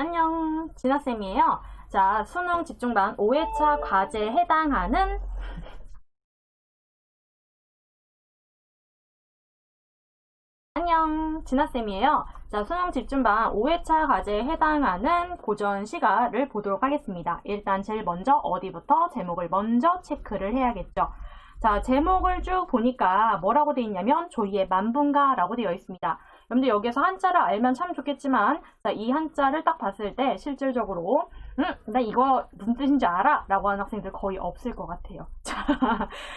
안녕, 진아쌤이에요. 자, 수능 집중반 5회차 과제에 해당하는 안녕, 진아쌤이에요. 자, 수능 집중반 5회차 과제에 해당하는 고전 시가를 보도록 하겠습니다. 일단 제일 먼저 어디부터 제목을 먼저 체크를 해야겠죠. 자, 제목을 쭉 보니까 뭐라고 되어 있냐면 조이의 만분가라고 되어 있습니다. 여러분들 여기서 한자를 알면 참 좋겠지만 자, 이 한자를 딱 봤을 때 실질적으로 나 이거 무슨 뜻인지 알아? 라고 하는 학생들 거의 없을 것 같아요. 자,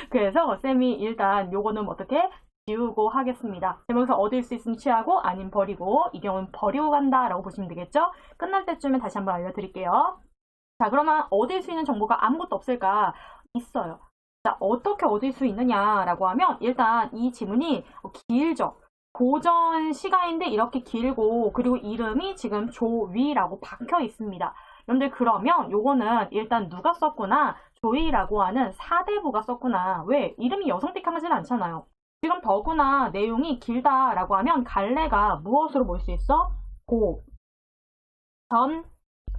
그래서 쌤이 일단 요거는 어떻게 지우고 하겠습니다. 제목에서 얻을 수 있으면 취하고 아니면 버리고 이 경우는 버리고 간다 라고 보시면 되겠죠? 끝날 때쯤에 다시 한번 알려드릴게요. 자, 그러면 얻을 수 있는 정보가 아무것도 없을까? 있어요. 자, 어떻게 얻을 수 있느냐라고 하면 일단 이 지문이 길죠. 고전 시가인데 이렇게 길고 그리고 이름이 지금 조위라고 박혀 있습니다. 여러분들 그러면 요거는 일단 누가 썼구나? 조이라고 하는 사대부가 썼구나. 왜? 이름이 여성틱하지는 않잖아요. 지금 더구나 내용이 길다라고 하면 갈래가 무엇으로 볼 수 있어? 고, 전,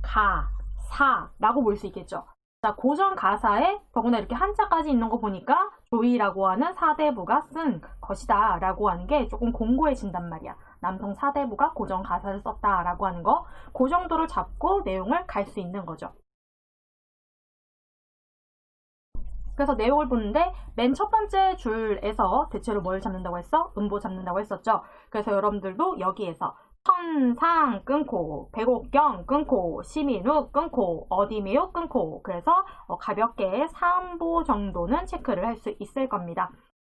가, 사라고 볼 수 있겠죠. 자, 고전 가사에 더구나 이렇게 한자까지 있는 거 보니까 조이라고 하는 사대부가 쓴 것이다 라고 하는 게 조금 공고해진단 말이야. 남성 사대부가 고전 가사를 썼다 라고 하는 거, 그 정도를 잡고 내용을 갈 수 있는 거죠. 그래서 내용을 보는데 맨 첫 번째 줄에서 대체로 뭘 잡는다고 했어? 음보 잡는다고 했었죠. 그래서 여러분들도 여기에서 천상 끊고, 백옥경 끊고, 시민욱 끊고, 어디매우 끊고, 그래서 가볍게 3보 정도는 체크를 할 수 있을 겁니다.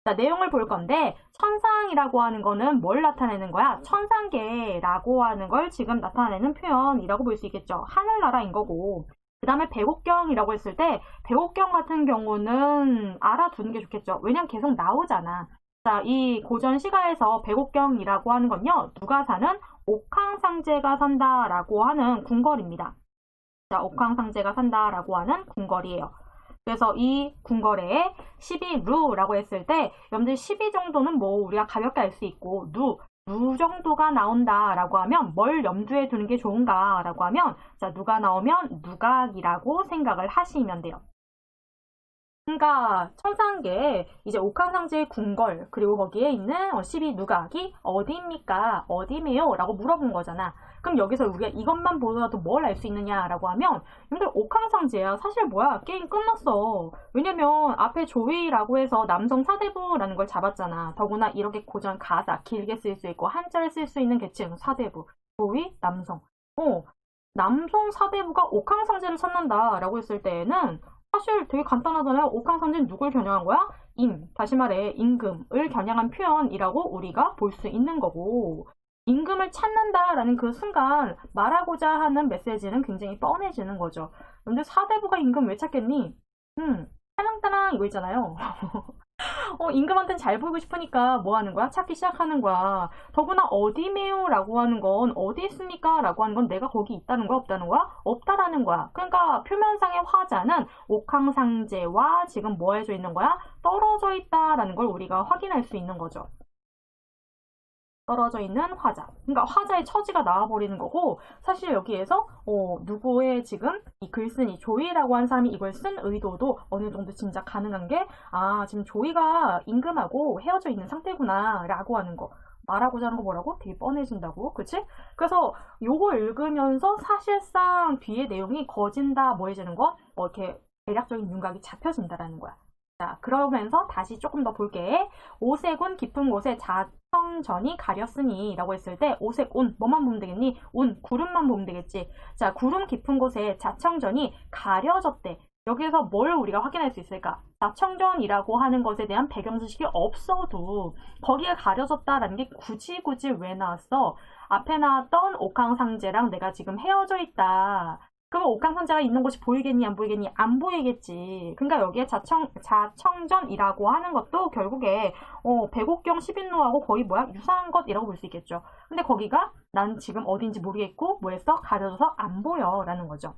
자, 내용을 볼 건데 천상이라고 하는 거는 뭘 나타내는 거야? 천상계라고 하는 걸 지금 나타내는 표현이라고 볼 수 있겠죠. 하늘나라인 거고. 그 다음에 백옥경이라고 했을 때 백옥경 같은 경우는 알아두는 게 좋겠죠. 왜냐면 계속 나오잖아. 자, 이 고전 시가에서 백옥경이라고 하는 건요. 누가 사는? 옥황상제가 산다라고 하는 궁궐입니다. 자, 옥황상제가 산다라고 하는 궁궐이에요. 그래서 이 궁궐에 12루라고 했을 때 여러분들 12 정도는 뭐 우리가 가볍게 알 수 있고 누 정도가 나온다라고 하면 뭘 염두에 두는 게 좋은가라고 하면 자, 누가 나오면 누각이라고 생각을 하시면 돼요. 그러니까 천상계에 이제 옥황상제의 궁궐 그리고 거기에 있는 12 누각이 어디입니까? 어디매요? 라고 물어본 거잖아. 그럼 여기서 우리가 이것만 보더라도 뭘 알 수 있느냐라고 하면 여러분들 옥황상제야. 사실 뭐야? 게임 끝났어. 왜냐면 앞에 조이라고 해서 남성 사대부라는 걸 잡았잖아. 더구나 이렇게 고전 가사 길게 쓸 수 있고 한자를 쓸 수 있는 계층 사대부. 조이 남성. 남성 사대부가 옥황상제를 찾는다라고 했을 때에는 사실 되게 간단하잖아요. 옥황상제는 누굴 겨냥한 거야? 다시 말해 임금을 겨냥한 표현이라고 우리가 볼 수 있는 거고 임금을 찾는다라는 그 순간 말하고자 하는 메시지는 굉장히 뻔해지는 거죠. 근데 사대부가 임금 왜 찾겠니? 따랑따랑 이거 있잖아요. 임금한테는 잘 보이고 싶으니까 뭐 하는 거야? 찾기 시작하는 거야. 더구나 어디매요? 라고 하는 건 어디 있습니까? 라고 하는 건 내가 거기 있다는 거야? 없다는 거야? 없다라는 거야. 그러니까 표면상의 화자는 옥황상제와 지금 뭐 해져 있는 거야? 떨어져 있다라는 걸 우리가 확인할 수 있는 거죠. 떨어져 있는 화자. 그러니까 화자의 처지가 나와버리는 거고 사실 여기에서 누구의 지금 이 글쓴이 조이라고 한 사람이 이걸 쓴 의도도 어느 정도 짐작 가능한 게 지금 조이가 임금하고 헤어져 있는 상태구나 라고 하는 거. 말하고자 하는 거 뭐라고? 되게 뻔해진다고. 그치? 그래서 요거 읽으면서 사실상 뒤에 내용이 거진다 뭐 해지는 거? 이렇게 대략적인 윤곽이 잡혀진다라는 거야. 자, 그러면서 다시 조금 더 볼게. 오색운 깊은 곳에 자청전이 가렸으니 라고 했을 때 오색운 뭐만 보면 되겠니? 구름만 보면 되겠지. 자, 구름 깊은 곳에 자청전이 가려졌대. 여기에서 뭘 우리가 확인할 수 있을까? 자청전이라고 하는 것에 대한 배경 지식이 없어도 거기에 가려졌다라는 게 굳이 왜 나왔어? 앞에 나왔던 옥황상제랑 내가 지금 헤어져 있다. 그럼 옥황상제가 있는 곳이 보이겠니? 안 보이겠니? 안 보이겠지. 그러니까 여기에 자청전이라고 하는 것도 결국에 백옥경 11루하고 거의 뭐야? 유사한 것이라고 볼 수 있겠죠. 근데 거기가 난 지금 어딘지 모르겠고 뭐 했어? 가려져서 안 보여 라는 거죠.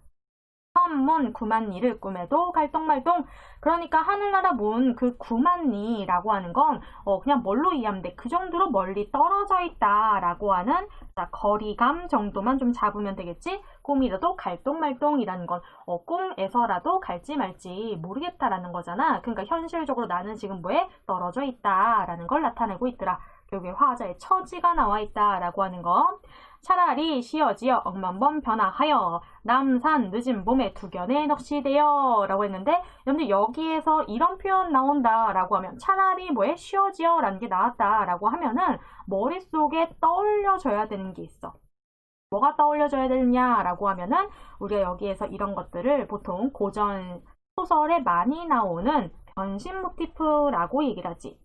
천문 구만리를 꿈에도 갈똥말똥. 그러니까 하늘나라 문 그 구만리라고 하는 건 그냥 뭘로 이해하면 돼? 그 정도로 멀리 떨어져 있다라고 하는 거리감 정도만 좀 잡으면 되겠지? 꿈이라도 갈똥말똥이라는 건 꿈에서라도 갈지 말지 모르겠다라는 거잖아. 그러니까 현실적으로 나는 지금 뭐에 떨어져 있다라는 걸 나타내고 있더라. 결국에 화자의 처지가 나와 있다라고 하는 거. 차라리 쉬어지어 억만번 변화하여 남산 늦은 봄에 두견에 넋이되어 라고 했는데 여러분들 여기에서 이런 표현 나온다 라고 하면 차라리 뭐에 쉬어지어 라는 게 나왔다 라고 하면은 머릿속에 떠올려져야 되는 게 있어. 뭐가 떠올려져야 되느냐 라고 하면은 우리가 여기에서 이런 것들을 보통 고전 소설에 많이 나오는 변신 모티프라고 얘기를 하지.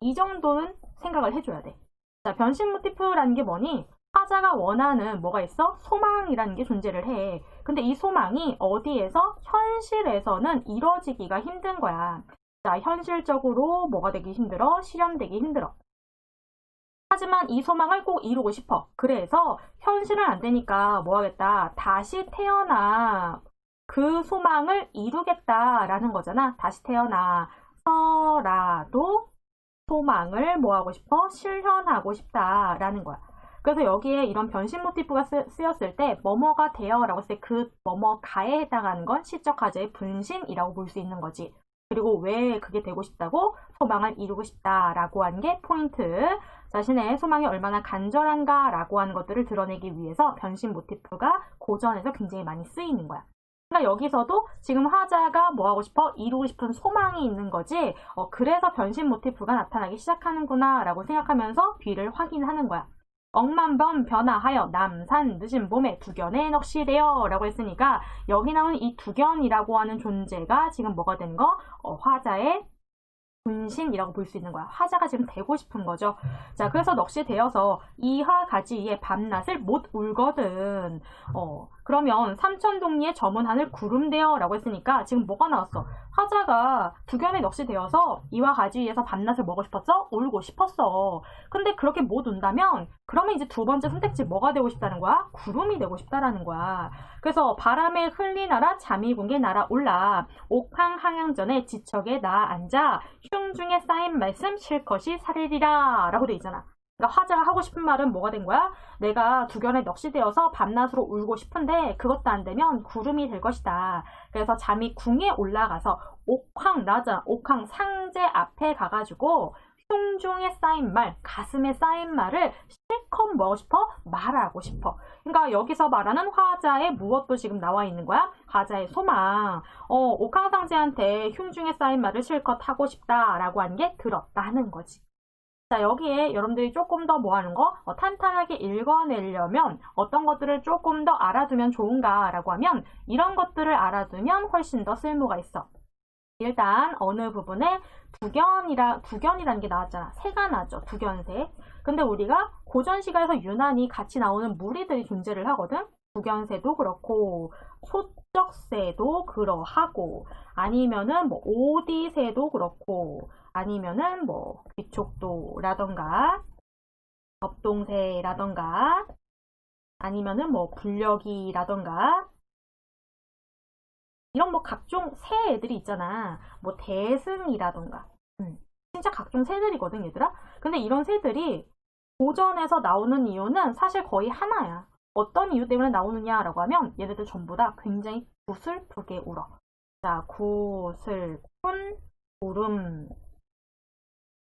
이 정도는 생각을 해줘야 돼. 자, 변신 모티프라는 게 뭐니? 화자가 원하는 뭐가 있어? 소망이라는 게 존재를 해. 근데 이 소망이 어디에서? 현실에서는 이루어지기가 힘든 거야. 자, 현실적으로 뭐가 되기 힘들어? 실현되기 힘들어. 하지만 이 소망을 꼭 이루고 싶어. 그래서 현실은 안 되니까 뭐 하겠다? 다시 태어나 그 소망을 이루겠다라는 거잖아. 다시 태어나서라도 소망을 뭐 하고 싶어? 실현하고 싶다라는 거야. 그래서 여기에 이런 변신 모티프가 쓰였을 때 뭐뭐가 되어 라고 했을 때 그 뭐뭐가에 해당하는 건 시적 화제의 분신이라고 볼 수 있는 거지. 그리고 왜 그게 되고 싶다고? 소망을 이루고 싶다라고 하는 게 포인트. 자신의 소망이 얼마나 간절한가 라고 하는 것들을 드러내기 위해서 변신 모티프가 고전에서 굉장히 많이 쓰이는 거야. 그러니까 여기서도 지금 화자가 뭐 하고 싶어? 이루고 싶은 소망이 있는 거지. 그래서 변신 모티프가 나타나기 시작하는구나 라고 생각하면서 뒤를 확인하는 거야. 억만번 변화하여 남산 늦은 봄에 두견에 넋이되어 라고 했으니까 여기 나오는 이 두견이라고 하는 존재가 지금 뭐가 되는 거? 화자의 분신이라고 볼 수 있는 거야. 화자가 지금 되고 싶은 거죠. 자, 그래서 넋이 되어서 이하 가지에 밤낮을 못 울거든. 그러면 삼천동리의 저문 하늘 구름되어 라고 했으니까 지금 뭐가 나왔어? 화자가 두견에 넋이 되어서 이와 가지 위에서 밤낮을 먹고 싶었어? 울고 싶었어. 근데 그렇게 못 운다면 그러면 이제 두 번째 선택지 뭐가 되고 싶다는 거야? 구름이 되고 싶다라는 거야. 그래서 바람에 흘리나라 잠이 궁게 날아올라 옥황 항양전에 지척에 나 앉아 흉중에 쌓인 말씀 실컷이 사리리라 라고 돼 있잖아. 그러니까 화자가 하고 싶은 말은 뭐가 된 거야? 내가 두견에 넋이 되어서 밤낮으로 울고 싶은데 그것도 안 되면 구름이 될 것이다. 그래서 잠이 궁에 올라가서 옥황 나자 옥황 상제 앞에 가가지고 흉중에 쌓인 말, 가슴에 쌓인 말을 실컷 뭐 싶어? 말하고 싶어. 그러니까 여기서 말하는 화자의 무엇도 지금 나와 있는 거야? 화자의 소망. 옥황상제한테 흉중에 쌓인 말을 실컷 하고 싶다라고 한 게 들었다는 거지. 자, 여기에 여러분들이 조금 더 뭐 하는 거? 탄탄하게 읽어내려면 어떤 것들을 조금 더 알아두면 좋은가라고 하면 이런 것들을 알아두면 훨씬 더 쓸모가 있어. 일단 어느 부분에 두견이라는 게 나왔잖아. 새가 나죠. 두견새. 근데 우리가 고전 시가에서 유난히 같이 나오는 무리들이 존재를 하거든. 두견새도 그렇고 소쩍새도 그러하고 아니면은 뭐 오디새도 그렇고 아니면은 뭐 귀족도라던가 법동새라던가 아니면은 뭐 불려기라던가 이런 뭐 각종 새 애들이 있잖아. 뭐 대승이라던가 진짜 각종 새들이거든 얘들아. 근데 이런 새들이 고전에서 나오는 이유는 사실 거의 하나야. 어떤 이유 때문에 나오느냐라고 하면 얘네들 전부 다 굉장히 구슬프게 울어. 자, 구슬픈 울음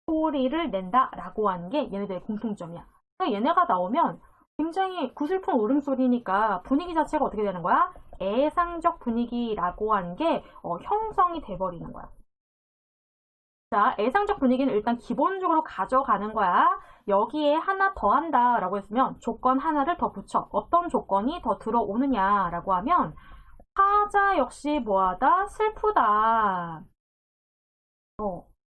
소리를 낸다라고 하는 게 얘네들의 공통점이야. 그러니까 얘네가 나오면 굉장히 구슬픈 울음소리니까 분위기 자체가 어떻게 되는 거야? 애상적 분위기라고 하는 게 형성이 돼버리는 거야. 자, 애상적 분위기는 일단 기본적으로 가져가는 거야. 여기에 하나 더 한다 라고 했으면 조건 하나를 더 붙여. 어떤 조건이 더 들어오느냐 라고 하면 화자 역시 뭐하다? 슬프다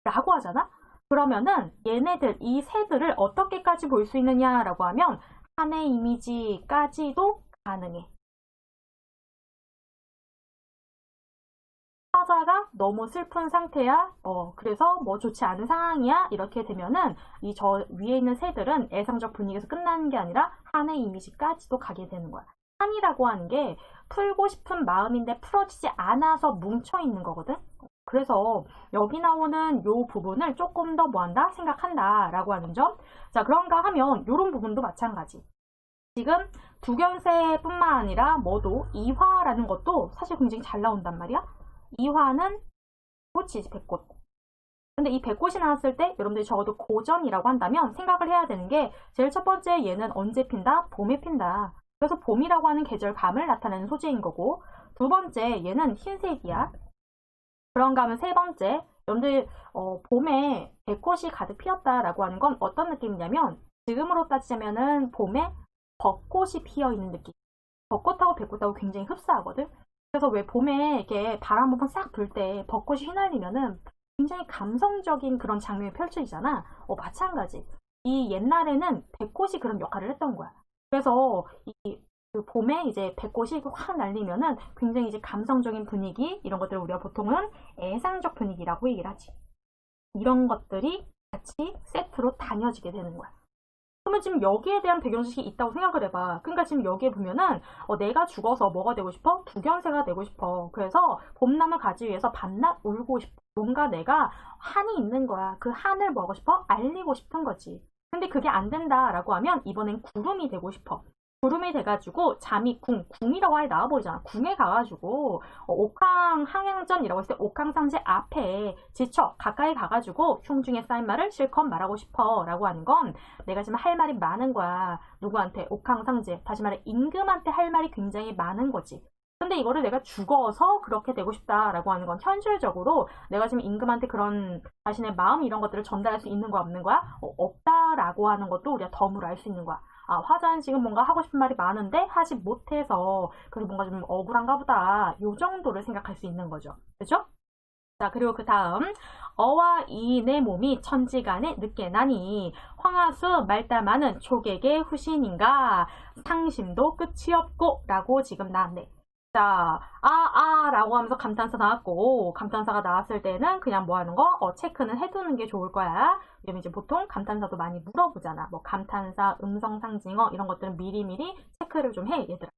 라고 하잖아? 그러면은 얘네들, 이 새들을 어떻게까지 볼 수 있느냐 라고 하면 한의 이미지까지도 가능해. 화자가 너무 슬픈 상태야. 그래서 뭐 좋지 않은 상황이야. 이렇게 되면은 이 저 위에 있는 새들은 애상적 분위기에서 끝나는 게 아니라 한의 이미지까지도 가게 되는 거야. 한이라고 하는 게 풀고 싶은 마음인데 풀어지지 않아서 뭉쳐있는 거거든. 그래서 여기 나오는 요 부분을 조금 더 뭐한다? 생각한다 라고 하는 점. 자, 그런가 하면 요런 부분도 마찬가지. 지금 두견세뿐만 아니라 뭐도 이화라는 것도 사실 굉장히 잘 나온단 말이야. 이화는 꽃이지, 백꽃. 근데 이 백꽃이 나왔을 때 여러분들이 적어도 고전이라고 한다면 생각을 해야 되는 게 제일 첫 번째 얘는 언제 핀다? 봄에 핀다. 그래서 봄이라고 하는 계절감을 나타내는 소재인 거고, 두 번째 얘는 흰색이야. 그런가 하면 세 번째, 여러분들 봄에 백꽃이 가득 피었다라고 하는 건 어떤 느낌이냐면 지금으로 따지자면은 봄에 벚꽃이 피어 있는 느낌. 벚꽃하고 백꽃하고 굉장히 흡사하거든. 그래서 왜 봄에 이렇게 바람 한번 싹 불 때 벚꽃이 휘날리면은 굉장히 감성적인 그런 장면이 펼쳐지잖아. 마찬가지. 이 옛날에는 백꽃이 그런 역할을 했던 거야. 그래서 그 봄에 이제 백꽃이 확 날리면은 굉장히 이제 감성적인 분위기, 이런 것들을 우리가 보통은 애상적 분위기라고 얘기를 하지. 이런 것들이 같이 세트로 다녀지게 되는 거야. 그러면 지금 여기에 대한 배경지식이 있다고 생각을 해봐. 그러니까 지금 여기에 보면은 내가 죽어서 뭐가 되고 싶어? 두견새가 되고 싶어. 그래서 봄나무 가지 위에서 밤낮 울고 싶어. 뭔가 내가 한이 있는 거야. 그 한을 뭐하고 싶어? 알리고 싶은 거지. 근데 그게 안 된다라고 하면 이번엔 구름이 되고 싶어. 구름이 돼가지고 잠이 궁이라고 아예 나와버리잖아. 궁에 가가지고 옥황 항양전이라고 했을 때 옥황상제 앞에 지쳐 가까이 가가지고 흉중에 쌓인 말을 실컷 말하고 싶어 라고 하는 건 내가 지금 할 말이 많은 거야. 누구한테? 옥황상제. 다시 말해 임금한테 할 말이 굉장히 많은 거지. 근데 이거를 내가 죽어서 그렇게 되고 싶다라고 하는 건 현실적으로 내가 지금 임금한테 그런 자신의 마음 이런 것들을 전달할 수 있는 거야, 없는 거야? 없다라고 하는 것도 우리가 덤으로 알 수 있는 거야. 아, 화자는 지금 뭔가 하고 싶은 말이 많은데 하지 못해서 그래서 뭔가 좀 억울한가 보다. 요 정도를 생각할 수 있는 거죠. 그죠? 자, 그리고 그 다음 어와 이 내 몸이 천지간에 늦게 나니 황하수 말다마는 초객의 후신인가 상심도 끝이 없고 라고 지금 나왔네. 자, 라고 하면서 감탄사 나왔고, 감탄사가 나왔을 때는 그냥 뭐 하는 거? 체크는 해두는 게 좋을 거야. 왜냐면 이제 보통 감탄사도 많이 물어보잖아. 뭐 감탄사, 음성상징어 이런 것들은 미리미리 체크를 좀 해, 얘들아.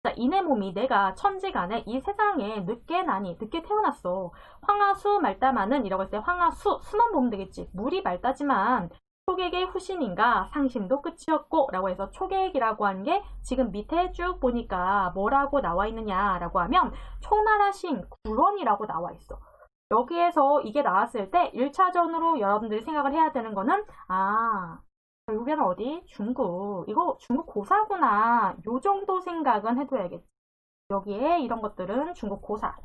자, 이내 몸이 내가 천지간에 이 세상에 늦게 나니, 늦게 태어났어. 황하수 말다마는 이라고 했을 때 황하수, 수만 보면 되겠지. 물이 맑다지만 초객의 후신인가 상심도 끝이 없고 라고 해서 초객이라고 한 게 지금 밑에 쭉 보니까 뭐라고 나와 있느냐라고 하면 초나라신 구런이라고 나와 있어. 여기에서 이게 나왔을 때 1차전으로 여러분들이 생각을 해야 되는 거는 결국에는 어디? 중국. 이거 중국 고사구나. 요 정도 생각은 해둬야겠지. 여기에 이런 것들은 중국 고사.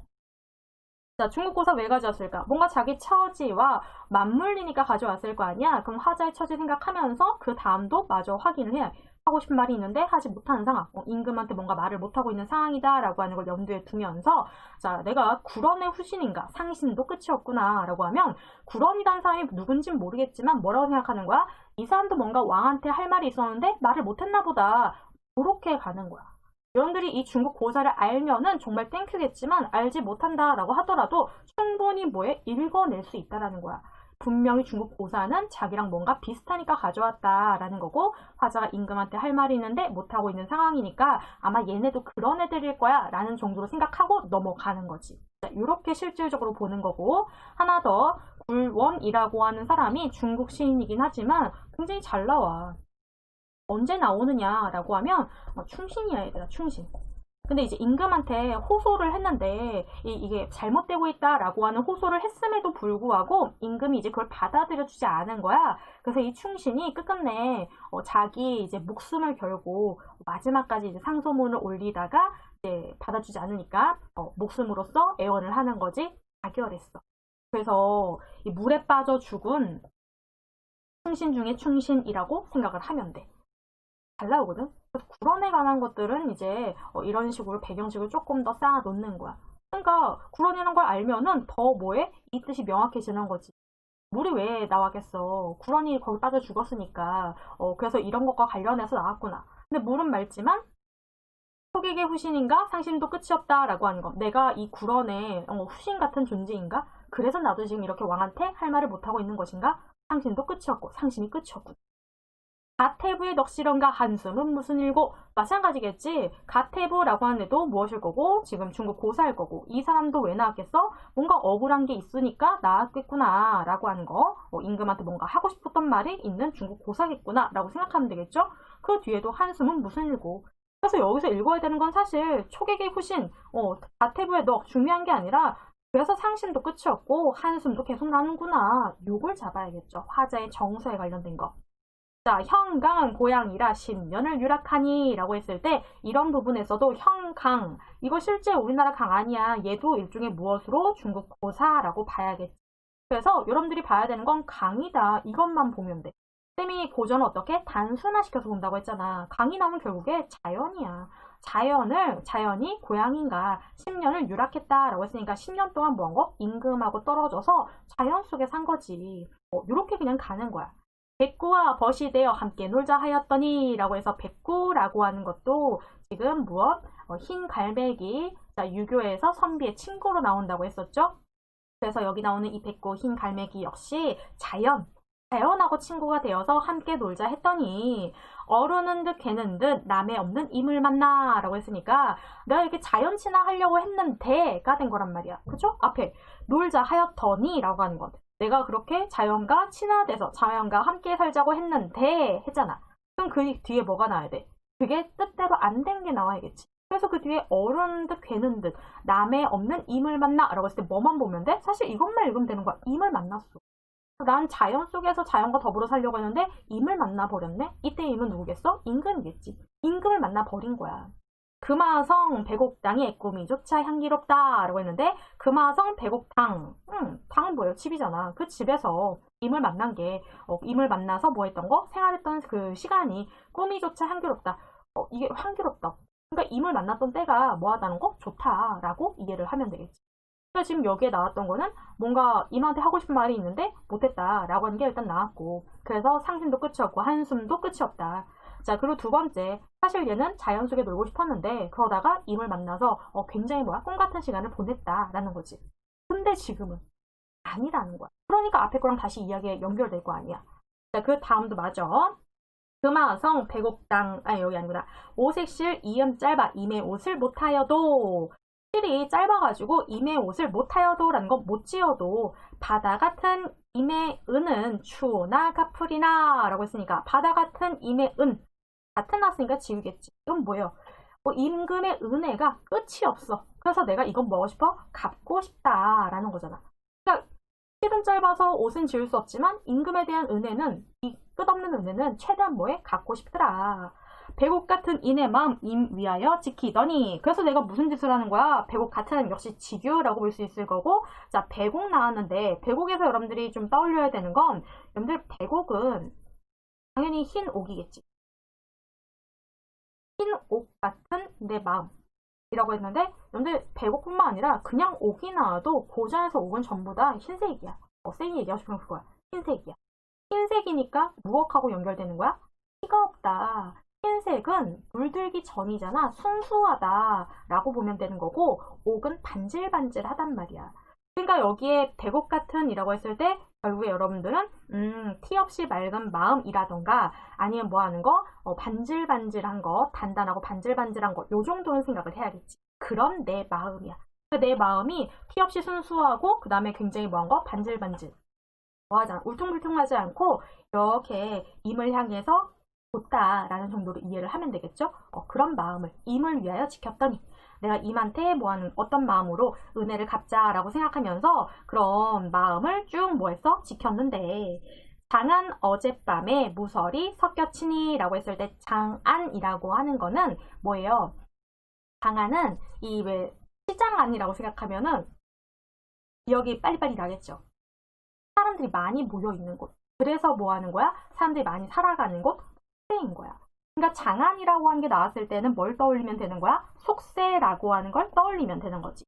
자, 중국고사 왜 가져왔을까? 뭔가 자기 처지와 맞물리니까 가져왔을 거 아니야? 그럼 화자의 처지 생각하면서 그 다음도 마저 확인을 해야 해. 하고 싶은 말이 있는데 하지 못하는 상황. 임금한테 뭔가 말을 못하고 있는 상황이다 라고 하는 걸 염두에 두면서 자, 내가 구런의 후신인가? 상심도 끝이 없구나 라고 하면 구런이라는 사람이 누군진 모르겠지만 뭐라고 생각하는 거야? 이 사람도 뭔가 왕한테 할 말이 있었는데 말을 못했나 보다. 그렇게 가는 거야. 여러분들이 이 중국 고사를 알면은 정말 땡큐겠지만 알지 못한다라고 하더라도 충분히 뭐에 읽어낼 수 있다라는 거야. 분명히 중국 고사는 자기랑 뭔가 비슷하니까 가져왔다라는 거고 화자가 임금한테 할 말이 있는데 못하고 있는 상황이니까 아마 얘네도 그런 애들일 거야 라는 정도로 생각하고 넘어가는 거지. 이렇게 실질적으로 보는 거고 하나 더 굴원이라고 하는 사람이 중국 시인이긴 하지만 굉장히 잘 나와. 언제 나오느냐라고 하면 충신이야 얘들아 충신. 근데 이제 임금한테 호소를 했는데 이게 잘못되고 있다라고 하는 호소를 했음에도 불구하고 임금이 이제 그걸 받아들여주지 않은 거야. 그래서 이 충신이 끝끝내 자기 이제 목숨을 걸고 마지막까지 이제 상소문을 올리다가 이제 받아주지 않으니까 목숨으로써 애원을 하는 거지. 자결했어. 그래서 이 물에 빠져 죽은 충신 중에 충신이라고 생각을 하면 돼. 잘 나오거든? 그래서 구런에 관한 것들은 이제 이런 식으로 배경식을 조금 더 쌓아 놓는 거야. 그러니까 구런이라는 걸 알면은 더 뭐해? 이 뜻이 명확해지는 거지. 물이 왜 나왔겠어? 구런이 거기 빠져 죽었으니까. 그래서 이런 것과 관련해서 나왔구나. 근데 물은 맑지만 초객의 후신인가? 상심도 끝이 없다라고 하는 거. 내가 이 구런의 후신 같은 존재인가? 그래서 나도 지금 이렇게 왕한테 할 말을 못하고 있는 것인가? 상심도 끝이 없고 상심이 끝이 없고. 가태부의 넋이런가 한숨은 무슨 일고. 마찬가지겠지. 가태부라고 하는 애도 무엇일 거고 지금 중국 고사일 거고 이 사람도 왜 나왔겠어? 뭔가 억울한 게 있으니까 나왔겠구나 라고 하는 거. 임금한테 뭔가 하고 싶었던 말이 있는 중국 고사겠구나 라고 생각하면 되겠죠. 그 뒤에도 한숨은 무슨 일고. 그래서 여기서 읽어야 되는 건 사실 초객의 후신, 가태부의 넋 중요한 게 아니라 그래서 상신도 끝이 없고 한숨도 계속 나는구나. 요걸 잡아야겠죠. 화자의 정서에 관련된 거. 자, 형강은 고양이라 10년을 유락하니 라고 했을 때 이런 부분에서도 형강, 이거 실제 우리나라 강 아니야. 얘도 일종의 무엇으로 중국 고사라고 봐야겠지. 그래서 여러분들이 봐야 되는 건 강이다. 이것만 보면 돼. 쌤이 고전을 어떻게 단순화시켜서 본다고 했잖아. 강이 나오면 결국에 자연이야. 자연이 고양인가 10년을 유락했다라고 했으니까 10년 동안 뭐한 거? 임금하고 떨어져서 자연 속에 산 거지. 이렇게 그냥 가는 거야. 백구와 벗이 되어 함께 놀자 하였더니 라고 해서 백구라고 하는 것도 지금 무엇? 흰 갈매기. 자, 유교에서 선비의 친구로 나온다고 했었죠. 그래서 여기 나오는 이 백구 흰 갈매기 역시 자연하고 친구가 되어서 함께 놀자 했더니 어른은 듯 개는 듯 남의 없는 임을 만나 라고 했으니까 내가 이렇게 자연 친화하려고 했는데가 된 거란 말이야. 그죠? 앞에 놀자 하였더니 라고 하는 건 내가 그렇게 자연과 친화돼서 자연과 함께 살자고 했는데 했잖아. 그럼 그 뒤에 뭐가 나와야 돼? 그게 뜻대로 안 된 게 나와야겠지. 그래서 그 뒤에 어른 듯 괴는 듯 남의 없는 임을 만나 라고 했을 때 뭐만 보면 돼? 사실 이것만 읽으면 되는 거야. 임을 만났어. 난 자연 속에서 자연과 더불어 살려고 했는데 임을 만나버렸네? 이때 임은 누구겠어? 임금이겠지. 임금을 만나버린 거야. 금화성 백옥당의 꿈이조차 향기롭다 라고 했는데 금화성 백옥당 당은 뭐예요? 집이잖아. 그 집에서 임을 만난 게 임을 만나서 뭐 했던 거? 생활했던 그 시간이 꿈이조차 향기롭다. 이게 향기롭다. 그러니까 임을 만났던 때가 뭐 하다는 거? 좋다라고 이해를 하면 되겠지. 그러니까 지금 여기에 나왔던 거는 뭔가 임한테 하고 싶은 말이 있는데 못했다라고 하는 게 일단 나왔고 그래서 상심도 끝이 없고 한숨도 끝이 없다. 자, 그리고 두 번째, 사실 얘는 자연 속에 놀고 싶었는데 그러다가 임을 만나서 굉장히 꿈 같은 시간을 보냈다라는 거지. 근데 지금은 아니라는 거야. 그러니까 앞에 거랑 다시 이야기에 연결될 거 아니야. 자, 그 다음도 맞아. 금화성 백옥당, 아니 여기 아니구나. 오색실 이음 짧아 임의 옷을 못하여도 실이 짧아가지고 임의 옷을 못하여도라는 건 못 지어도 바다 같은 임의 은은 추나 가풀이나 라고 했으니까 바다 같은 임의 은 같은 나왔으니까 지우겠지. 이건 뭐예요? 임금의 은혜가 끝이 없어. 그래서 내가 이건 뭐고 싶어? 갚고 싶다라는 거잖아. 그러니까 실은 짧아서 옷은 지을 수 없지만 임금에 대한 은혜는 이 끝없는 은혜는 최대한 뭐해? 갚고 싶더라. 백옥 같은 인의 마음 임 위하여 지키더니 그래서 내가 무슨 짓을 하는 거야? 백옥 같은 역시 지규라고 볼 수 있을 거고 자 백옥 나왔는데 백옥에서 여러분들이 좀 떠올려야 되는 건 여러분들 백옥은 당연히 흰 옥이겠지. 흰 옥 같은 내 마음이라고 했는데 여러분들 백옥뿐만 아니라 그냥 옥이 나와도 고전에서 옥은 전부 다 흰색이야. 쌩이 얘기하고 싶은 그거야. 흰색이야. 흰색이니까 무엇하고 연결되는 거야? 피가 없다. 흰색은 물들기 전이잖아. 순수하다 라고 보면 되는 거고 옥은 반질반질하단 말이야. 그러니까 여기에 백옥 같은 이라고 했을 때 결국에 여러분들은 티 없이 맑은 마음이라던가 아니면 뭐 하는 거? 반질반질한 거, 단단하고 반질반질한 거 요 정도는 생각을 해야겠지. 그런 내 마음이야. 그러니까 내 마음이 티 없이 순수하고 그 다음에 굉장히 뭐한 거? 반질반질. 뭐하잖아. 울퉁불퉁하지 않고 이렇게 임을 향해서 좋다라는 정도로 이해를 하면 되겠죠? 그런 마음을 임을 위하여 지켰더니 내가 임한테 뭐하는 어떤 마음으로 은혜를 갚자라고 생각하면서 그런 마음을 쭉 뭐했어? 지켰는데 장안 어젯밤에 무설이 섞여치니 라고 했을 때 장안이라고 하는 거는 뭐예요? 장안은 이 왜 시장안이라고 생각하면은 기억이 빨리빨리 나겠죠? 사람들이 많이 모여있는 곳. 그래서 뭐 하는 거야? 사람들이 많이 살아가는 곳? 속세인 거야. 그러니까 장안이라고 하는 게 나왔을 때는 뭘 떠올리면 되는 거야? 속세라고 하는 걸 떠올리면 되는 거지.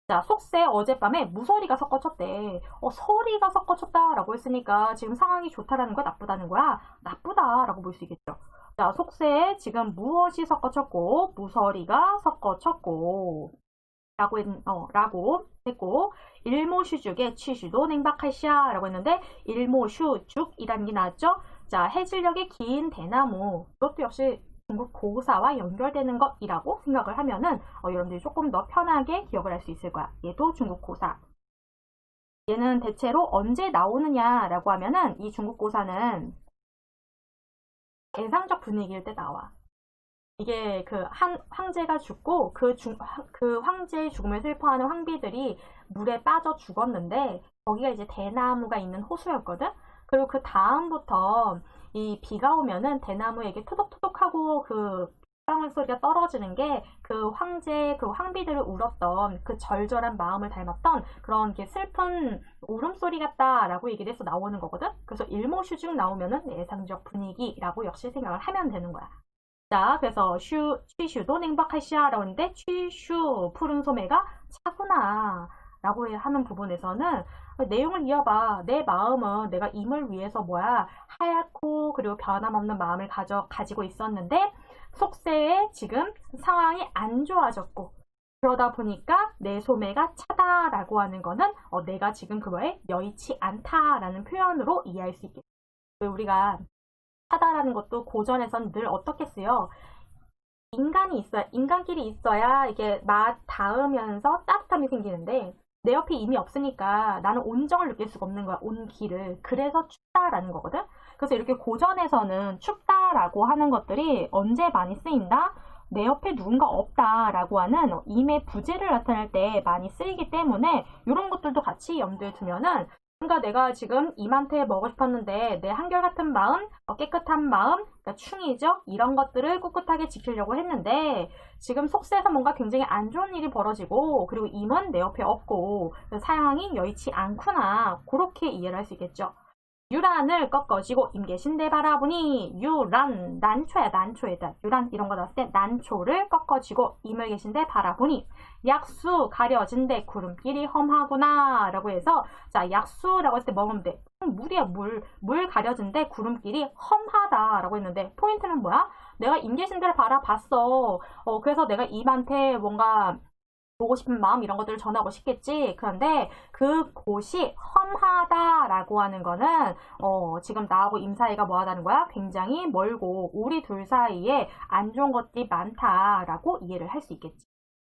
자, 속세 어젯밤에 무서리가 섞어쳤대. 서리가 섞어쳤다라고 했으니까 지금 상황이 좋다라는 거야? 나쁘다는 거야? 나쁘다라고 볼 수 있겠죠. 자, 속세에 지금 무엇이 섞어쳤고 무서리가 섞어쳤고 라고 했고 일모슈죽의 취슈도 냉박하시야 라고 했는데 일모슈죽이라는 게 나왔죠. 자, 해질녘이 긴 대나무. 이것도 역시 중국 고사와 연결되는 것이라고 생각을 하면은 여러분들이 조금 더 편하게 기억을 할 수 있을 거야. 얘도 중국 고사. 얘는 대체로 언제 나오느냐라고 하면은 이 중국 고사는 대상적 분위기일 때 나와. 이게 그 황제가 죽고 그 황제의 죽음을 슬퍼하는 황비들이 물에 빠져 죽었는데 거기가 이제 대나무가 있는 호수였거든. 그리고 그 다음부터 이 비가 오면은 대나무에게 토독토독하고 그 방울 소리가 떨어지는 게 그 황비들을 울었던 그 절절한 마음을 닮았던 그런 게 슬픈 울음소리 같다라고 얘기를 해서 나오는 거거든. 그래서 일모슈중 나오면은 예상적 분위기라고 역시 생각을 하면 되는 거야. 자, 그래서 취슈도 냉박하시아라고 하는데 취슈 푸른 소매가 차구나 라고 하는 부분에서는 내용을 이어봐. 내 마음은 내가 임을 위해서 하얗고 그리고 변함없는 마음을 가지고 있었는데 속세에 지금 상황이 안 좋아졌고 그러다 보니까 내 소매가 차다라고 하는 거는 내가 지금 그거에 여의치 않다라는 표현으로 이해할 수 있겠죠. 우리가 차다라는 것도 고전에선 늘 어떻게 쓰여? 인간끼리 있어야 이게 맛 닿으면서 따뜻함이 생기는데 내 옆에 이미 없으니까 나는 온정을 느낄 수가 없는 거야. 온기를. 그래서 춥다라는 거거든. 그래서 이렇게 고전에서는 춥다라고 하는 것들이 언제 많이 쓰인다? 내 옆에 누군가 없다라고 하는 임의 부재를 나타낼 때 많이 쓰이기 때문에 이런 것들도 같이 염두에 두면은 그러니까 내가 지금 임한테 먹고 싶었는데 내 한결같은 마음, 깨끗한 마음, 그러니까 충이죠. 이런 것들을 꿋꿋하게 지키려고 했는데 지금 속세에서 뭔가 굉장히 안 좋은 일이 벌어지고 그리고 임은 내 옆에 없고 사양이 여의치 않구나. 그렇게 이해를 할 수 있겠죠. 유란을 꺾어지고 임계신대 바라보니 유란 난초야 난초에다 유란 이런 거 나왔을 때 난초를 꺾어지고 임을 계신데 바라보니 약수 가려진데 구름길이 험하구나 라고 해서 자 약수라고 했을 때 뭐면 돼? 물이야 물 가려진데 구름길이 험하다 라고 했는데 포인트는 뭐야? 내가 임계신대를 바라봤어. 그래서 내가 임한테 뭔가 보고 싶은 마음 이런 것들을 전하고 싶겠지. 그런데 그 곳이 험하다라고 하는 거는 지금 나하고 임 사이가 뭐하다는 거야? 굉장히 멀고 우리 둘 사이에 안 좋은 것들이 많다라고 이해를 할 수 있겠지.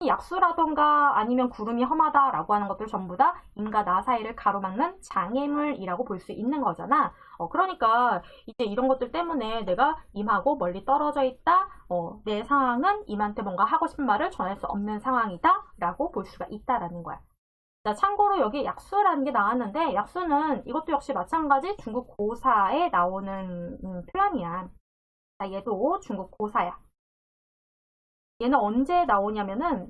약수라던가 아니면 구름이 험하다라고 하는 것들 전부 다 임과 나 사이를 가로막는 장애물이라고 볼 수 있는 거잖아. 그러니까 이제 이런 것들 때문에 내가 임하고 멀리 떨어져 있다. 내 상황은 임한테 뭔가 하고 싶은 말을 전할 수 없는 상황이다 라고 볼 수가 있다라는 거야. 자, 참고로 여기 약수라는 게 나왔는데 약수는 이것도 역시 마찬가지 중국 고사에 나오는 표현이야. 자, 얘도 중국 고사야. 얘는 언제 나오냐면은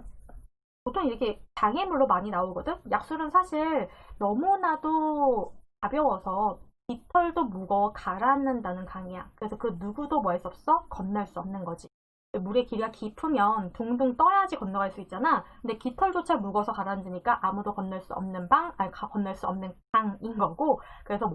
보통 이렇게 장애물로 많이 나오거든. 약술은 사실 너무나도 가벼워서 깃털도 무거워 가라앉는다는 강이야. 그래서 그 누구도 뭐 할 수 없어? 건널 수 없는 거지. 물의 길이가 깊으면 둥둥 떠야지 건너갈 수 있잖아. 근데 깃털조차 무거워서 가라앉으니까 아무도 건널 수 없는 건널 수 없는 강인 거고. 그래서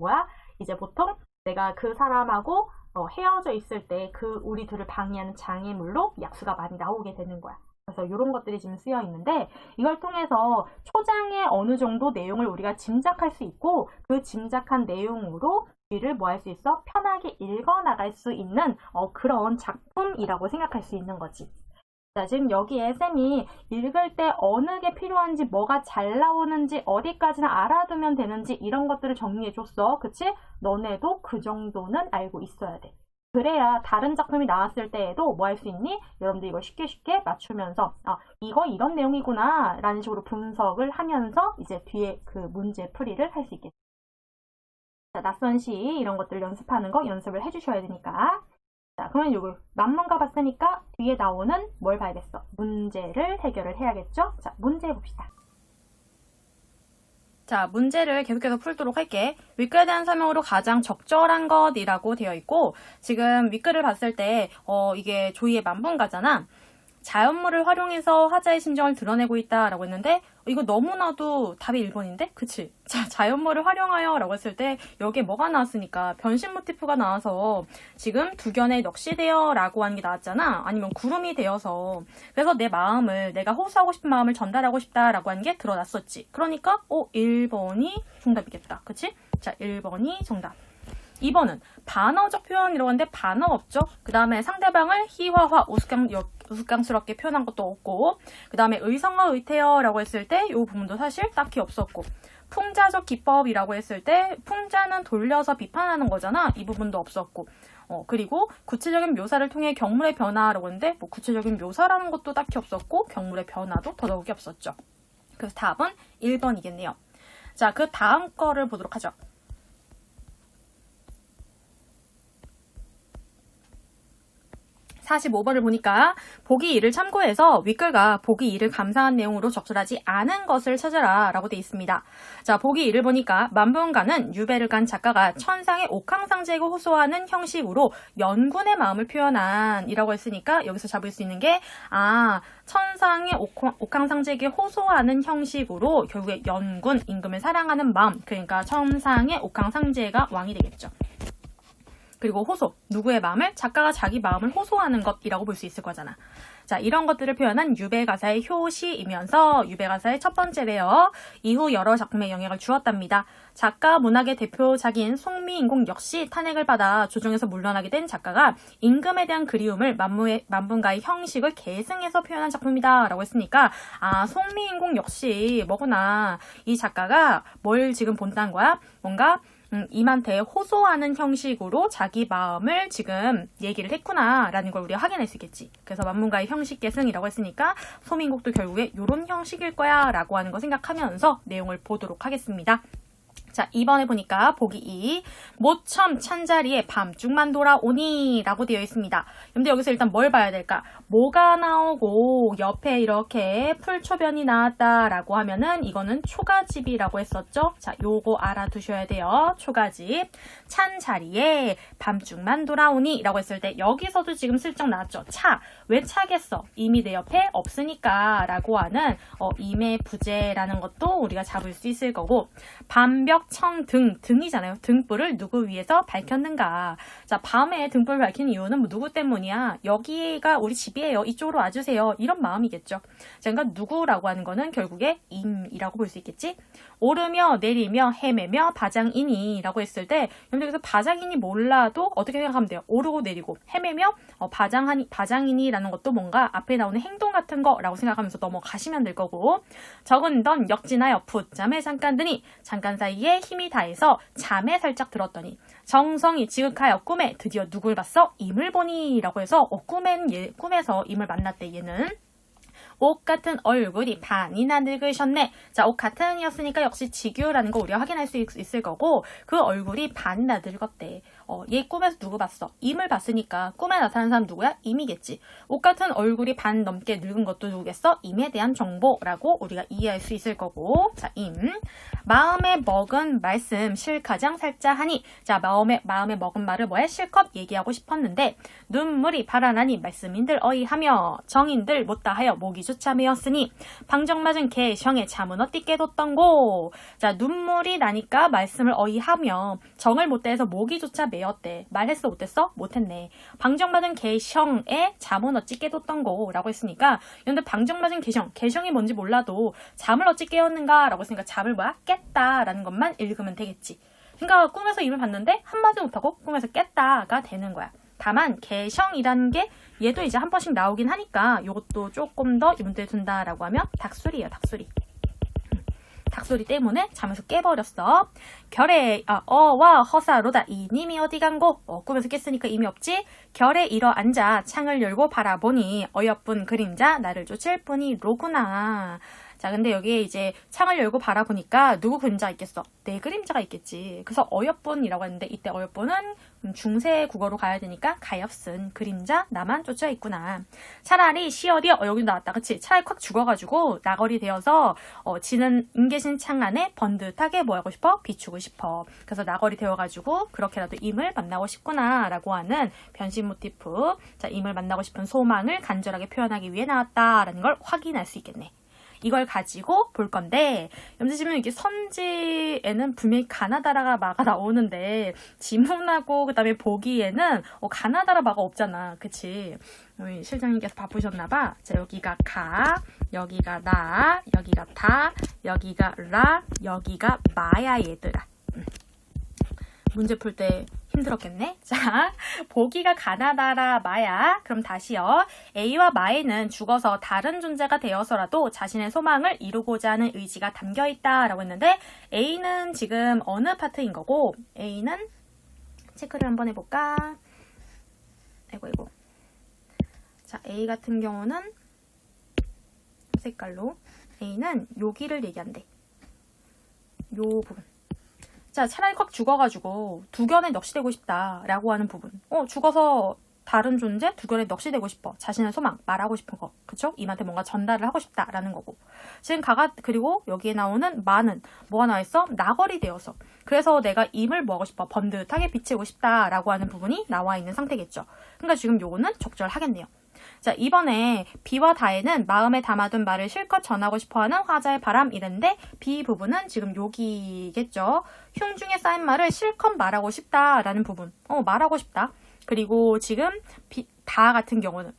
이제 보통 내가 그 사람하고 헤어져 있을 때 우리 둘을 방해하는 장애물로 약수가 많이 나오게 되는 거야. 그래서 이런 것들이 지금 쓰여 있는데 이걸 통해서 초장의 어느 정도 내용을 우리가 짐작할 수 있고 그 짐작한 내용으로 뒤를 할 수 있어? 편하게 읽어나갈 수 있는 그런 작품이라고 생각할 수 있는 거지. 자, 지금 여기에 쌤이 읽을 때 어느 게 필요한지 뭐가 잘 나오는지 어디까지는 알아두면 되는지 이런 것들을 정리해줬어. 그치? 너네도 그 정도는 알고 있어야 돼. 그래야 다른 작품이 나왔을 때에도 뭐 할 수 있니? 여러분들 이걸 쉽게 맞추면서 이거 이런 내용이구나 라는 식으로 분석을 하면서 이제 뒤에 그 문제 풀이를 할 수 있겠죠. 자, 낯선 시 이런 것들 연습하는 거 연습을 해주셔야 되니까. 자, 그러면 이걸 만문가 봤으니까 뒤에 나오는 뭘 봐야겠어? 문제를 해결을 해야겠죠? 자, 문제 봅시다. 자, 문제를 계속해서 풀도록 할게. 윗글에 대한 설명으로 가장 적절한 것이라고 되어 있고 지금 윗글을 봤을 때 이게 조이의 만문가잖아. 자연물을 활용해서 화자의 심정을 드러내고 있다라고 했는데 이거 너무나도 답이 1번인데? 그치? 자, 자연물을 활용하여 라고 했을 때 여기에 뭐가 나왔으니까 변신 모티프가 나와서 지금 두견에 넋이 되어 라고 하는 게 나왔잖아. 아니면 구름이 되어서 그래서 내 마음을 내가 호소하고 싶은 마음을 전달하고 싶다라고 하는 게 드러났었지. 그러니까 1번이 정답이겠다. 그치? 자, 1번이 정답. 2번은 반어적 표현이라고 하는데 반어 없죠. 그 다음에 상대방을 희화화 우스꽝스럽게 표현한 것도 없고, 그 다음에 의성어 의태어라고 했을 때 이 부분도 사실 딱히 없었고, 풍자적 기법이라고 했을 때 풍자는 돌려서 비판하는 거잖아. 이 부분도 없었고, 그리고 구체적인 묘사를 통해 경물의 변화라고 했는데 뭐 구체적인 묘사라는 것도 딱히 없었고 경물의 변화도 더더욱이 없었죠. 그래서 답은 1번이겠네요. 자, 그 다음 거를 보도록 하죠. 45번을 보니까 보기 2를 참고해서 윗글과 보기 2를 감상한 내용으로 적절하지 않은 것을 찾아라 라고 되어 있습니다. 자, 보기 2를 보니까 만부은가는 유배를 간 작가가 천상의 옥황상제에게 호소하는 형식으로 연군의 마음을 표현한 이라고 했으니까 여기서 잡을 수 있는 게 천상의 옥황상제에게 호소하는 형식으로 결국에 연군, 임금을 사랑하는 마음, 그러니까 천상의 옥황상제가 왕이 되겠죠. 그리고 호소, 누구의 마음을? 작가가 자기 마음을 호소하는 것이라고 볼 수 있을 거잖아. 자, 이런 것들을 표현한 유배가사의 효시이면서 유배가사의 첫 번째래요. 이후 여러 작품에 영향을 주었답니다. 작가 문학의 대표작인 송미인공 역시 탄핵을 받아 조정에서 물러나게 된 작가가 임금에 대한 그리움을 만분가의 형식을 계승해서 표현한 작품이다 라고 했으니까 송미인공 역시 뭐구나. 이 작가가 뭘 지금 본다는 거야? 뭔가 임한테 호소하는 형식으로 자기 마음을 지금 얘기를 했구나 라는 걸 우리가 확인할 수 있겠지. 그래서 만문가의 형식 계승이라고 했으니까 소민곡도 결국에 이런 형식일 거야 라고 하는 거 생각하면서 내용을 보도록 하겠습니다. 자, 2번에 보니까 보기 2 모첨 찬자리에 밤중만 돌아오니 라고 되어 있습니다. 근데 여기서 일단 뭘 봐야 될까? 뭐가 나오고 옆에 이렇게 풀초변이 나왔다 라고 하면은 이거는 초가집이라고 했었죠. 자, 요거 알아두셔야 돼요. 초가집. 찬자리에 밤중만 돌아오니 라고 했을 때 여기서도 지금 슬쩍 나왔죠. 차. 왜 차겠어? 이미 내 옆에 없으니까 라고 하는 임의 부재라는 것도 우리가 잡을 수 있을 거고, 밤벽 등이잖아요. 등불을 누구 위해서 밝혔는가. 자, 밤에 등불을 밝힌 이유는 뭐 누구 때문이야? 여기가 우리 집이에요. 이쪽으로 와주세요. 이런 마음이겠죠. 자, 그러니까 누구라고 하는 거는 결국에 임이라고 볼 수 있겠지. 오르며 내리며 헤매며 바장이니 라고 했을 때 여기서 바장이니 몰라도 어떻게 생각하면 돼요? 오르고 내리고 헤매며 바장이니라는 것도 뭔가 앞에 나오는 행동 같은 거라고 생각하면서 넘어가시면 될 거고, 적은 넌 역지나여 풋잠에 잠깐 드니 잠깐 사이에 힘이 다해서 잠에 살짝 들었더니 정성이 지극하여 꿈에 드디어 누굴 봤어? 임을 보니 라고 해서 꿈에서 임을 만났대. 얘는 옷 같은 얼굴이 반이나 늙으셨네. 자, 옷 같은이었으니까 역시 직유라는 거 우리가 확인할 수 있을 거고, 그 얼굴이 반이나 늙었대. 얘 꿈에서 누구 봤어? 임을 봤으니까 꿈에 나타난 사람 누구야? 임이겠지. 옷 같은 얼굴이 반 넘게 늙은 것도 누구겠어? 임에 대한 정보라고 우리가 이해할 수 있을 거고, 자, 임. 마음에 먹은 말씀 실가장 살자하니. 자, 마음에 먹은 말을 뭐해? 실컷 얘기하고 싶었는데 눈물이 발아나니 말씀인들 어이하며 정인들 못다하여 목이조차 메었으니 방정맞은 개 성에 잠은 어띠 깨뒀던고. 자, 눈물이 나니까 말씀을 어이하며 정을 못다해서 목이조차 메었대. 말했어 못했어? 못했네. 방정맞은 개성에 잠은 어찌 깨뒀던고 라고 했으니까, 근데 방정맞은 개성이 뭔지 몰라도 잠을 어찌 깨웠는가 라고 했으니까 잠을 뭐야? 깼다라는 것만 읽으면 되겠지. 그러니까 꿈에서 임을 봤는데 한마디 못하고 꿈에서 깼다가 되는 거야. 다만 개성이라는 게 얘도 이제 한 번씩 나오긴 하니까 이것도 조금 더 문제에 둔다라고 하면 닭소리예요. 닭소리. 닭소리 때문에 잠에서 깨버렸어. 결에 어와 허사로다 이님이 어디 간고. 꿈에서 깼으니까 임이 없지. 결에 일어 앉아 창을 열고 바라보니 어여쁜 그림자 나를 쫓을 뿐이로구나. 자, 근데 여기에 이제 창을 열고 바라보니까 누구 그림자가 있겠어? 내 그림자가 있겠지. 그래서 어여쁜이라고 했는데 이때 어여쁜은 중세 국어로 가야 되니까 가엾은 그림자 나만 쫓아 있구나. 차라리 시어디어 여기 나왔다. 그치? 차라리 콱 죽어가지고 나거리 되어서 지는 임계신 창 안에 번듯하게 뭐 하고 싶어? 비추고 싶어. 그래서 나거리 되어가지고 그렇게라도 임을 만나고 싶구나 라고 하는 변신 모티프. 자, 임을 만나고 싶은 소망을 간절하게 표현하기 위해 나왔다라는 걸 확인할 수 있겠네. 이걸 가지고 볼 건데, 염지지면 이게 선지에는 분명히 가나다라가 마가 나오는데 지문하고 그 다음에 보기에는 가나다라 마가 없잖아. 그치? 우리 실장님께서 바쁘셨나봐. 자, 여기가 가, 여기가 나, 여기가 다, 여기가 라, 여기가 마야 얘들아. 문제 풀 때 힘들었겠네. 자, 보기가 가나다라 마야. 그럼 다시요. A와 마에는 죽어서 다른 존재가 되어서라도 자신의 소망을 이루고자 하는 의지가 담겨있다 라고 했는데 A는 지금 어느 파트인 거고 A는 체크를 한번 해볼까? 아이고. 자, A 같은 경우는 색깔로 A는 여기를 얘기한대. 요 부분. 자, 차라리 확 죽어가지고 두견에 넋이되고 싶다라고 하는 부분. 죽어서 다른 존재 두견에 넋이되고 싶어. 자신의 소망 말하고 싶은 거. 그쵸? 임한테 뭔가 전달을 하고 싶다라는 거고. 지금 그리고 여기에 나오는 마는 뭐가 나와 있어? 나걸이 되어서. 그래서 내가 임을 뭐 하고 싶어? 번듯하게 비치고 싶다라고 하는 부분이 나와 있는 상태겠죠. 그러니까 지금 요거는 적절하겠네요. 자, 이번에 B와 다에는 마음에 담아둔 말을 실컷 전하고 싶어하는 화자의 바람 이랬는데 B 부분은 지금 여기겠죠. 흉 중에 쌓인 말을 실컷 말하고 싶다라는 부분. 말하고 싶다. 그리고 지금 다 같은 경우는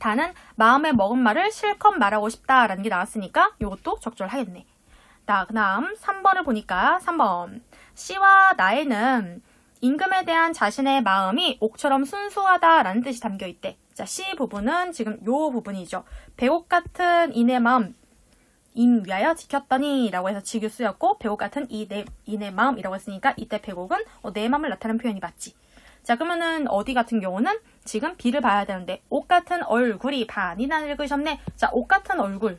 다는 마음에 먹은 말을 실컷 말하고 싶다라는 게 나왔으니까 이것도 적절하겠네. 자, 그 다음 3번을 보니까 3번 C와 나에는 임금에 대한 자신의 마음이 옥처럼 순수하다라는 뜻이 담겨있대. 자, C 부분은 지금 요 부분이죠. 배옥 같은 이내 마음, 임 위하여 지켰더니 라고 해서 직유 쓰였고 배옥 같은 이내 마음이라고 했으니까 이때 배옥은 내 마음을 나타내는 표현이 맞지. 자, 그러면은 어디 같은 경우는 지금 B를 봐야 되는데 옷 같은 얼굴이 반이나 늙으셨네. 자, 옷 같은 얼굴.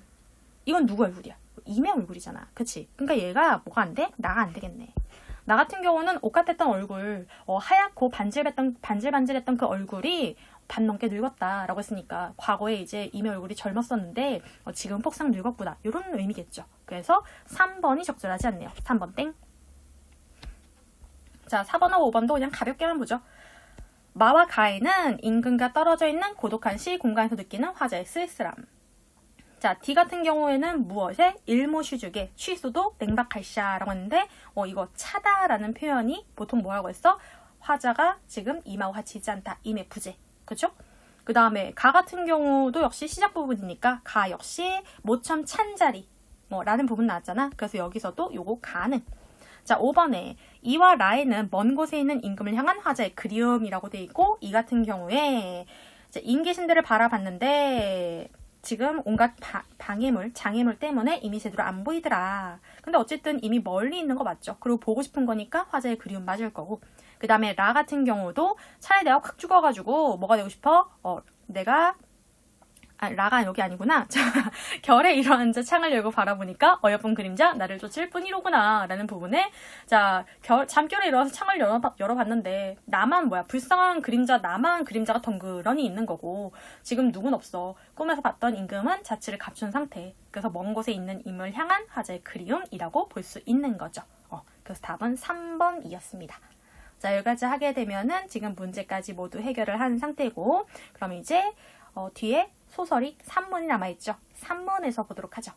이건 누구 얼굴이야? 임의 얼굴이잖아. 그치? 그러니까 얘가 뭐가 안 돼? 나가 안 되겠네. 나 같은 경우는 옷 같았던 얼굴, 하얗고 반질반질했던 그 얼굴이 반 넘게 늙었다라고 했으니까 과거에 이제 임의 얼굴이 젊었었는데 지금 폭삭 늙었구나. 이런 의미겠죠. 그래서 3번이 적절하지 않네요. 3번 땡. 자, 4번하고 5번도 그냥 가볍게만 보죠. 마와 가에는 임금과 떨어져 있는 고독한 시 공간에서 느끼는 화자의 쓸쓸함. 자, D 같은 경우에는 무엇에? 일모슈죽에 취소도 냉박할샤라고 했는데 이거 차다라는 표현이 보통 뭐라고 했어? 화자가 지금 임하고 같이 있지 않다. 임의 부재. 그쵸? 그 다음에 가 같은 경우도 역시 시작 부분이니까 가 역시 모처럼 찬 자리 라는 부분 나왔잖아. 그래서 여기서도 요거 가는. 자, 5번에 이와 라에는 먼 곳에 있는 임금을 향한 화자의 그리움이라고 돼 있고 이 같은 경우에 임계신들을 바라봤는데 지금 온갖 장애물 때문에 이미 제대로 안 보이더라. 근데 어쨌든 이미 멀리 있는 거 맞죠? 그리고 보고 싶은 거니까 화자의 그리움 맞을 거고. 그 다음에 라 같은 경우도 차라리 내가 확 죽어가지고 뭐가 되고 싶어? 라가 여기 아니구나. 결에 일어앉아 창을 열고 바라보니까 어여쁜 그림자 나를 쫓을 뿐이로구나 라는 부분에 자, 잠결에 일어나서 창을 열어봤는데 나만 불쌍한 그림자 나만 그림자가 덩그러니 있는 거고 지금 누군 없어. 꿈에서 봤던 임금은 자취를 갖춘 상태. 그래서 먼 곳에 있는 임을 향한 화자의 그리움이라고 볼 수 있는 거죠. 그래서 답은 3번이었습니다. 자, 여기까지 하게 되면은 지금 문제까지 모두 해결을 한 상태고 그럼 이제 뒤에 소설이 3문이 남아있죠. 3문에서 보도록 하죠.